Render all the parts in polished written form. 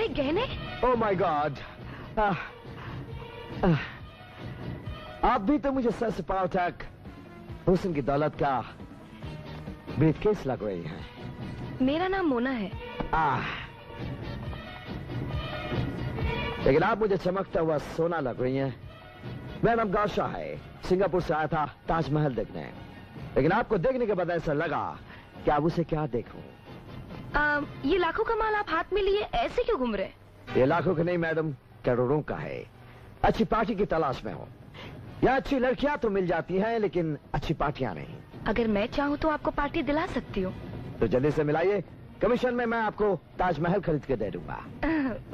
हमारे गहने? Oh my God, आप भी तो मुझे सर से पांव तक हुस्न की दौलत का ब्रीफकेस लग रही है। मेरा नाम मोना है। लेकिन आप मुझे चमकता हुआ सोना लग रही हैं। मेरा नाम गाशा है, सिंगापुर से आया था ताजमहल देखने, लेकिन आपको देखने के बाद ऐसा लगा कि आप उसे क्या देखूं। ये लाखों का माल आप हाथ में लिए ऐसे क्यों घूम रहे? ये लाखों का नहीं मैडम, करोड़ों का है। अच्छी पार्टी की तलाश में हूँ। यहाँ अच्छी लड़कियाँ तो मिल जाती हैं, लेकिन अच्छी पार्टियाँ नहीं। अगर मैं चाहूँ तो आपको पार्टी दिला सकती हूँ। तो जल्दी से मिलाइए, कमीशन में मैं आपको ताजमहल खरीद के दे दूंगा।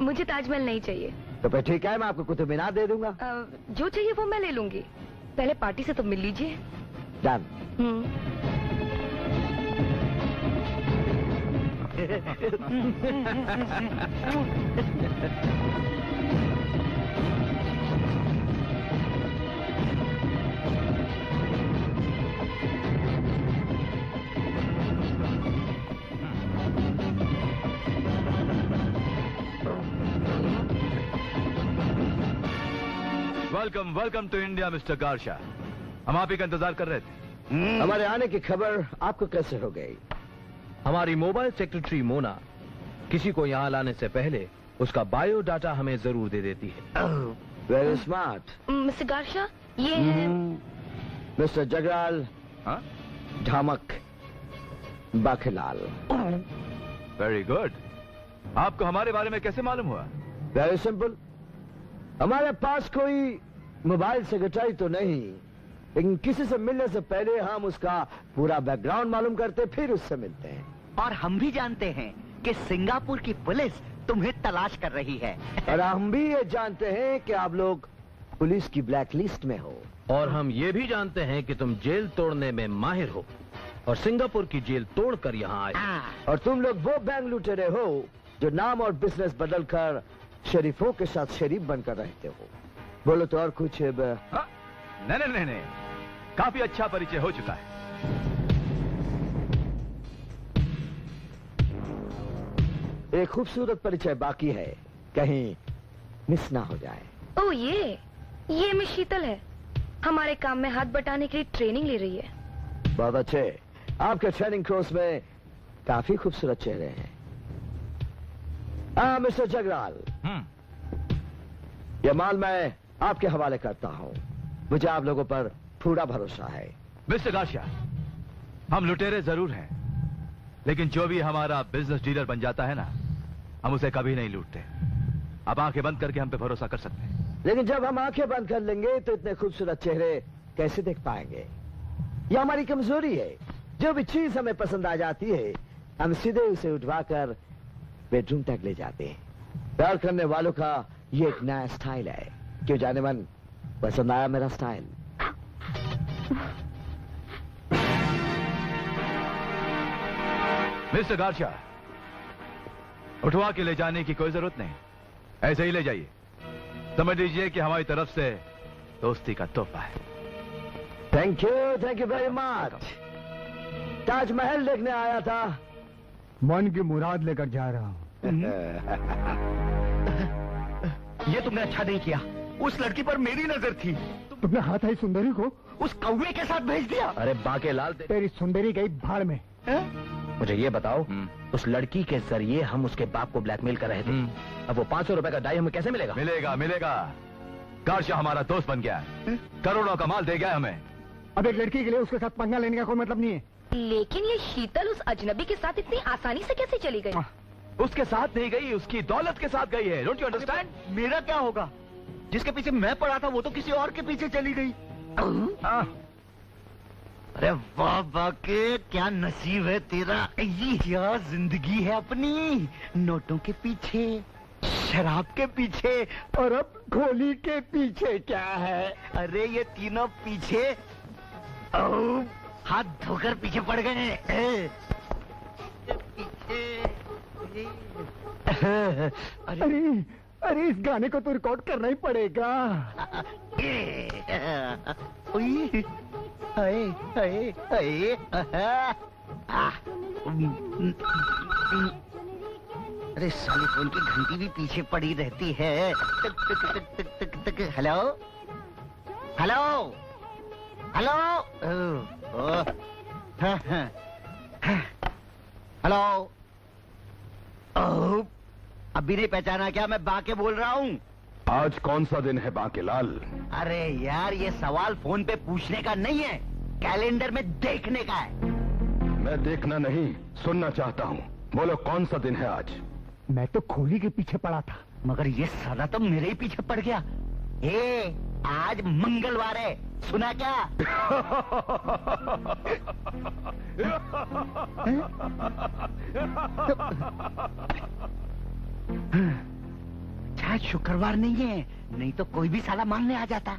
मुझे ताजमहल नहीं चाहिए। तो फिर ठीक है, मैं आपको कुतुब मीनार दे दूंगा। जो चाहिए वो मैं ले लूंगी, पहले पार्टी से तो मिल लीजिए। Done. Welcome welcome to India Mister Garcia. हम आप ही का इंतजार कर रहे थे। हमारे आने की खबर आपको कैसे हो गई? हमारी मोबाइल सेक्रेटरी मोना किसी को यहाँ लाने से पहले उसका बायोडाटा हमें जरूर दे देती है। Very smart. मिस्टर गार्शा, ये है मिस्टर जगराल ढामक बाखीलाल। Very good. आपको हमारे बारे में कैसे मालूम हुआ? वेरी सिंपल, हमारे पास कोई मोबाइल सेक्रेटरी तो नहीं, लेकिन किसी से मिलने से पहले हम उसका पूरा बैकग्राउंड मालूम करते, फिर उससे मिलते हैं। और हम भी जानते हैं कि सिंगापुर की पुलिस तुम्हें तलाश कर रही है। और हम भी ये जानते हैं कि आप लोग पुलिस की ब्लैक लिस्ट में हो। और हम ये भी जानते हैं कि तुम जेल तोड़ने में माहिर हो और सिंगापुर की जेल तोड़कर यहाँ आए। और तुम लोग वो बैंक लुटेरे हो जो नाम और बिजनेस बदलकर शरीफों के साथ शरीफ बनकर रहते हो। बोलो तो और कुछ? नहीं, काफी अच्छा परिचय हो चुका है। एक खूबसूरत परिचय बाकी है, कहीं मिस ना हो जाए। ओह ये मिस शीतल है, हमारे काम में हाथ बटाने के लिए ट्रेनिंग ले रही है। बहुत अच्छे, आपके ट्रेनिंग कोर्स में काफी खूबसूरत चेहरे हैं। मिस्टर जगराल, यह माल मैं आपके हवाले करता हूँ। मुझे आप लोगों पर पूरा भरोसा है। मिस्टर गार्शा, हम लुटेरे जरूर हैं, लेकिन जो भी हमारा बिजनेस डीलर बन जाता है ना, हम उसे कभी नहीं लूटते। आप आंखें बंद करके हम पे भरोसा कर सकते हैं। लेकिन जब हम आंखें बंद कर लेंगे तो इतने खूबसूरत चेहरे कैसे देख पाएंगे? यह हमारी कमजोरी है। जो भी चीज हमें पसंद आ जाती है, हम सीधे उसे उठवाकर बेडरूम तक ले जाते हैं। प्यार करने वालों का ये एक नया स्टाइल है। क्यों जाने मन, पसंद आया मेरा स्टाइल? मिस्टर गार्शा, उठवा के ले जाने की कोई जरूरत नहीं, ऐसे ही ले जाइए। समझ लीजिए कि हमारी तरफ से दोस्ती का तोहफा है। Thank you very much. Taj Mahal देखने आया था, मन की मुराद लेकर जा रहा हूँ। ये तुमने अच्छा नहीं किया, उस लड़की पर मेरी नजर थी। तुमने हाथ आई सुंदरी को उस कौवे के साथ भेज दिया। अरे बाकेलाल, तेरी सुंदरी गई भाड़ में। मुझे ये बताओ, उस लड़की के जरिए हम उसके बाप को ब्लैकमेल कर रहे थे। अब वो 500 रुपए का डाई हमें कैसे मिलेगा? मिलेगा। गार्शा हमारा दोस्त बन गया है, करोड़ों का माल दे गया हमें। अब एक लड़की के लिए उसके साथ पंगा लेने का कोई मतलब नहीं है। लेकिन ये शीतल उस अजनबी के साथ इतनी आसानी से कैसे चली गई? उसके साथ नहीं गई, उसकी दौलत के साथ गई है। Don't you understand? मेरा क्या होगा? जिसके पीछे मैं पड़ा था वो तो किसी और के पीछे चली गई। अरे वाह बाके, क्या नसीब है तेरा। ये क्या जिंदगी है अपनी, नोटों के पीछे, शराब के पीछे, और अब गोली के पीछे क्या है? अरे ये तीनों पीछे हाथ धोकर पीछे पड़ गए। अरे इस गाने को तो रिकॉर्ड करना ही पड़ेगा। अरे साली फोन की घंटी भी पीछे पड़ी रहती है। टक टक टक टक टक टक। Hello hello hello. हेलो। अभी नहीं पहचाना क्या? मैं बाके बोल रहा हूँ। आज कौन सा दिन है बांकेलाल? अरे यार, ये सवाल फोन पे पूछने का नहीं है, कैलेंडर में देखने का है। मैं देखना नहीं, सुनना चाहता हूँ। बोलो कौन सा दिन है आज? मैं तो खोली के पीछे पड़ा था। मगर ये साला तो मेरे ही पीछे पड़ गया। आज मंगलवार है, सुना क्या? शायद शुक्रवार नहीं है, नहीं तो कोई भी साला मांगने आ जाता।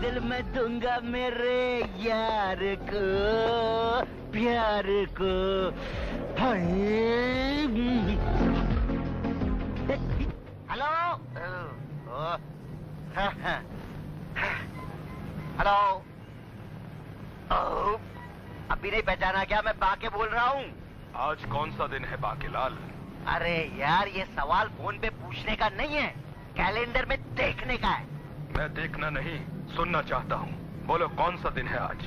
दिल मैं दूंगा मेरे यार को, प्यार को। Hello hello. अभी नहीं पहचाना क्या? मैं बाके बोल रहा हूँ। आज कौन सा दिन है बांकेलाल? अरे यार, ये सवाल फोन पे पूछने का नहीं है, कैलेंडर में देखने का है। मैं देखना नहीं, सुनना चाहता हूँ। बोलो कौन सा दिन है आज?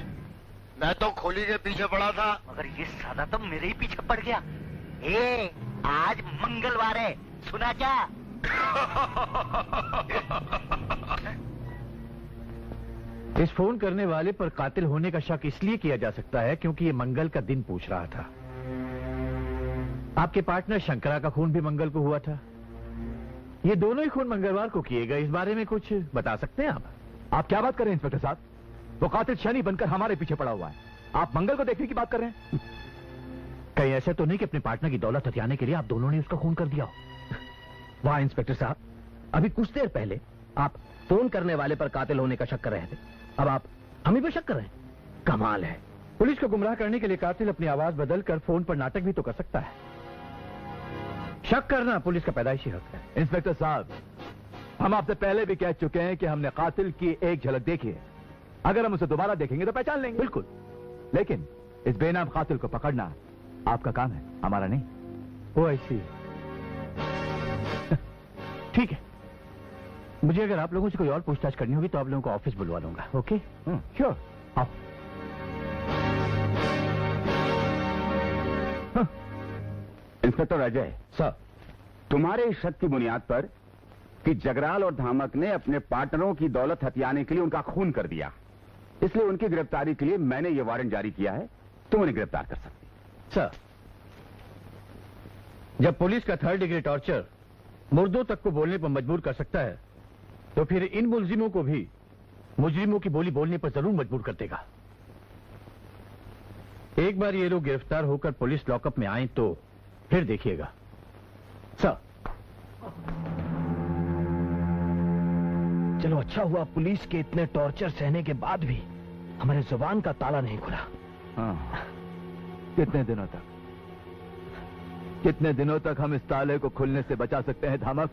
मैं तो खोली के पीछे पड़ा था, मगर ये साला तो मेरे ही पीछे पड़ गया। आज मंगलवार है, सुना क्या? इस फोन करने वाले पर कातिल होने का शक इसलिए किया जा सकता है क्योंकि ये मंगल का दिन पूछ रहा था। आपके पार्टनर शंकरा का खून भी मंगल को हुआ था। ये दोनों ही खून मंगलवार को किए गए। इस बारे में कुछ बता सकते हैं आप? आप क्या बात कर रहे हैं इंस्पेक्टर साहब? वो कातिल शनि बनकर हमारे पीछे पड़ा हुआ है। आप मंगल को देखने की बात कर रहे हैं? कहीं ऐसे तो नहीं कि अपने पार्टनर की दौलत हथियाने के लिए आप दोनों ने उसका खून कर दिया हो? वाह इंस्पेक्टर साहब, अभी कुछ देर पहले आप फोन करने वाले पर कातिल होने का शक कर रहे थे, अब आप हम ही पर शक कर रहे हैं। कमाल है। पुलिस को गुमराह करने के लिए कातिल अपनी आवाज बदलकर फोन पर नाटक भी तो कर सकता है। शक करना पुलिस का पैदाइशी हक है। इंस्पेक्टर साहब, हम आपसे पहले भी कह चुके हैं कि हमने कातिल की एक झलक देखी है। अगर हम उसे दोबारा देखेंगे तो पहचान लेंगे। बिल्कुल, लेकिन इस बेनाम कातिल को पकड़ना आपका काम है, हमारा नहीं। ओ ऐसी। ठीक है, मुझे अगर आप लोगों से कोई और पूछताछ करनी होगी तो आप लोगों को ऑफिस बुलवा लूंगा। ओके? श्योर। आओ। इंस्पेक्टर अजय सर, तुम्हारे इस शक की बुनियाद पर कि जगराल और धामक ने अपने पार्टनरों की दौलत हथियाने के लिए उनका खून कर दिया, इसलिए उनकी गिरफ्तारी के लिए मैंने ये वारंट जारी किया है। तुम उन्हें गिरफ्तार कर सकते। सर, जब पुलिस का 3rd डिग्री टॉर्चर मुर्दों तक को बोलने पर मजबूर कर सकता है तो फिर इन मुलजिमों को भी मुजरिमों की बोली बोलने पर जरूर मजबूर कर देगा। एक बार ये लोग गिरफ्तार होकर पुलिस लॉकअप में आए तो फिर देखिएगा। सर, चलो अच्छा हुआ पुलिस के इतने टॉर्चर सहने के बाद भी हमारे जुबान का ताला नहीं खुला। हाँ, कितने दिनों तक हम इस ताले को खुलने से बचा सकते हैं धामक?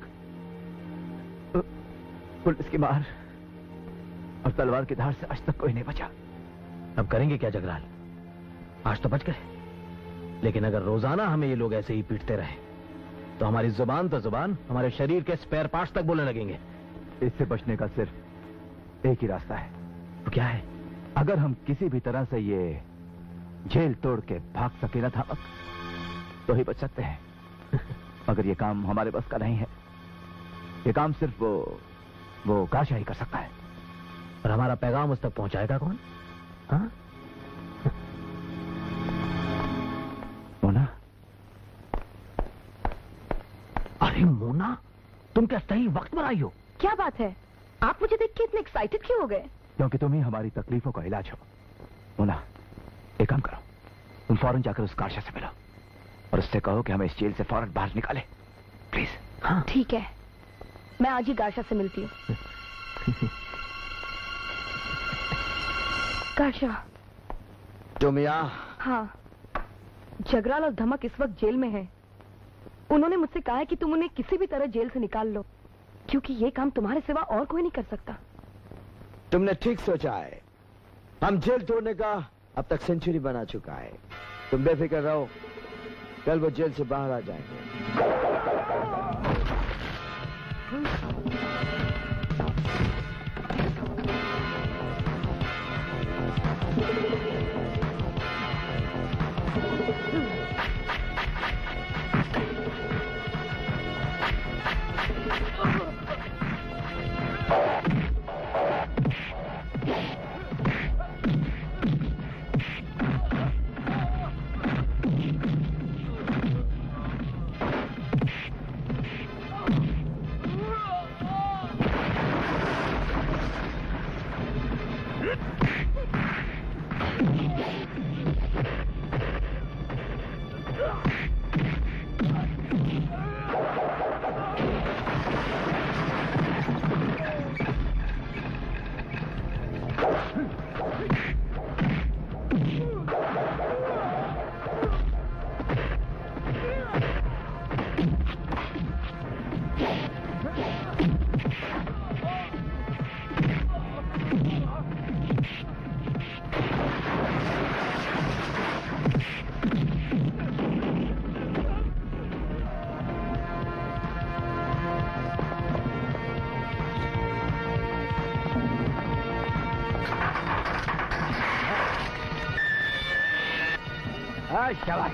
पुलिस की मार और तलवार की धार से आज तक कोई नहीं बचा। अब करेंगे क्या जगराल? आज तो बच गए, लेकिन अगर रोजाना हमें ये लोग ऐसे ही पीटते रहे तो हमारी जुबान तो जुबान हमारे शरीर के स्पेयर पार्ट्स तक बोलने लगेंगे। इससे बचने का सिर्फ एक ही रास्ता है। तो क्या है? अगर हम किसी भी तरह से ये जेल तोड़ के भाग सके ना धामक तो ही बच सकते हैं। मगर ये काम हमारे बस का नहीं है। ये काम सिर्फ वो काशा ही कर सकता है। और हमारा पैगाम उस तक पहुंचाएगा कौन? हाँ? मोना। अरे मोना, तुम क्या सही वक्त पर आई हो? क्या बात है? आप मुझे देख के इतने एक्साइटेड क्यों हो गए? क्योंकि तुम ही हमारी तकलीफों का इलाज हो। मोना, एक काम करो, तुम फौरन जाकर उस काशा से मिलो। और उससे कहो कि हमें इस जेल से फौरन बाहर निकाले, प्लीज। हाँ ठीक है, मैं आज ही गाशा से मिलती हूँ। गाशा। तुम यहाँ? हाँ, जगराल और धमक इस वक्त जेल में हैं। उन्होंने मुझसे कहा है कि तुम उन्हें किसी भी तरह जेल से निकाल लो, क्योंकि ये काम तुम्हारे सिवा और कोई नहीं कर सकता। तुमने ठीक सोचा है। हम जेल तोड़ने का अब तक सेंचुरी बना चुका है। तुम बेफिक्र रहो, कल वो जेल से बाहर आ जाएंगे। शाबाश।